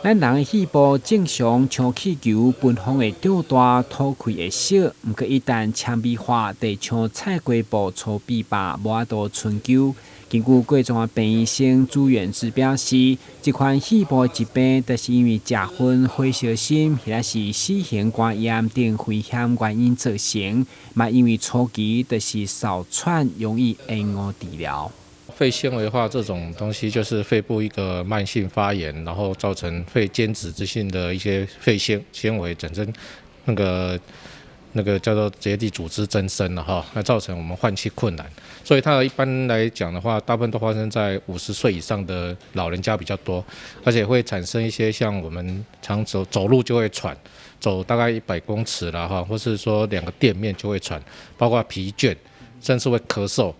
咱人的细胞正常像气球分风会长大，吐开会小，毋过一旦纤维化，得像菜瓜布粗比吧，无法度春秋。根据各种病医生住院指表示，这款细胞疾病，就是因为食薰、火烧心，或者是四型肝炎等危险原因造成。嘛，因为初期就是哮喘，容易延误治疗。肺纤维化这种东西，就是肺部一个慢性发炎，然后造成肺间质质性的一些肺纤维产生那个叫做结缔组织增生了哈，那造成我们换气困难。所以它一般来讲的话，大部分都发生在50岁以上的老人家比较多，而且会产生一些像我们常走路就会喘，走大概100公尺啦哈，或是说2个店面就会喘，包括疲倦，甚至会咳嗽。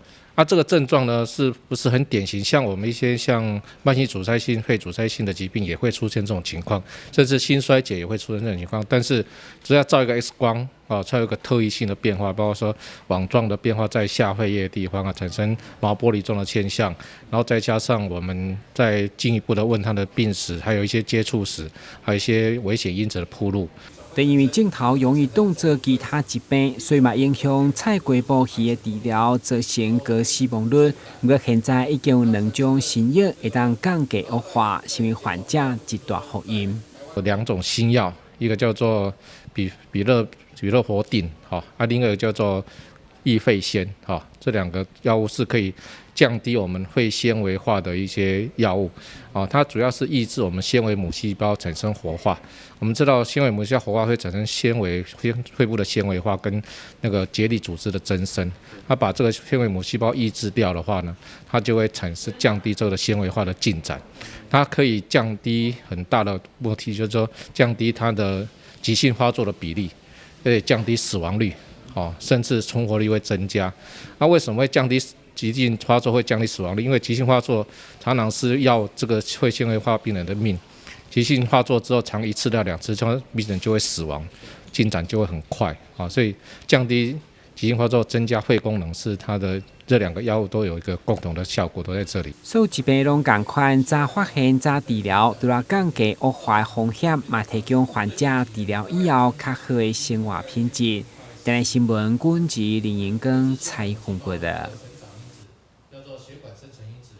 这个症状呢，是不是很典型？像我们一些像慢性阻塞性肺阻塞性的疾病也会出现这种情况，甚至心衰竭也会出现这种情况。但是只要照一个 X 光才有一个特异性的变化，包括说网状的变化在下肺叶的地方产生毛玻璃状的现象，然后再加上我们再进一步的问他的病史，还有一些接触史，还有一些危险因子的暴露。就因为镜头容易动作其他疾病，所以嘛影响菜瓜布鱼的治疗，造成高死亡率。不过现在已经有2种新药会当降低恶化，成为患者一大福音。有2种新药，一个叫做比乐活定，另一个叫做益肺仙，这2个药物是可以降低我们肺纤维化的一些药物，它主要是抑制我们纤维母细胞产生活化。我们知道纤维母细胞活化会产生肺部的纤维化跟那个结缔组织的增生，它把这个纤维母细胞抑制掉的话呢，它就会降低这个纤维化的进展，它可以降低很大的问题，就是说降低它的急性发作的比例，而且降低死亡率。甚至存活率会增加。那为什么会降低急性发作会降低死亡率？因为急性发作常常是要这个肺纤维化病人的命，急性发作之后常1次到2次，病人就会死亡，进展就会很快。所以降低急性发作、增加肺功能是它的这2个药物都有一个共同的效果，都在这里。所有疾病拢同款，早发现早治疗，除了降低恶化风险，嘛提供患者治疗以后较好的生活品质。台湾新闻，阮是林盈光采访过的。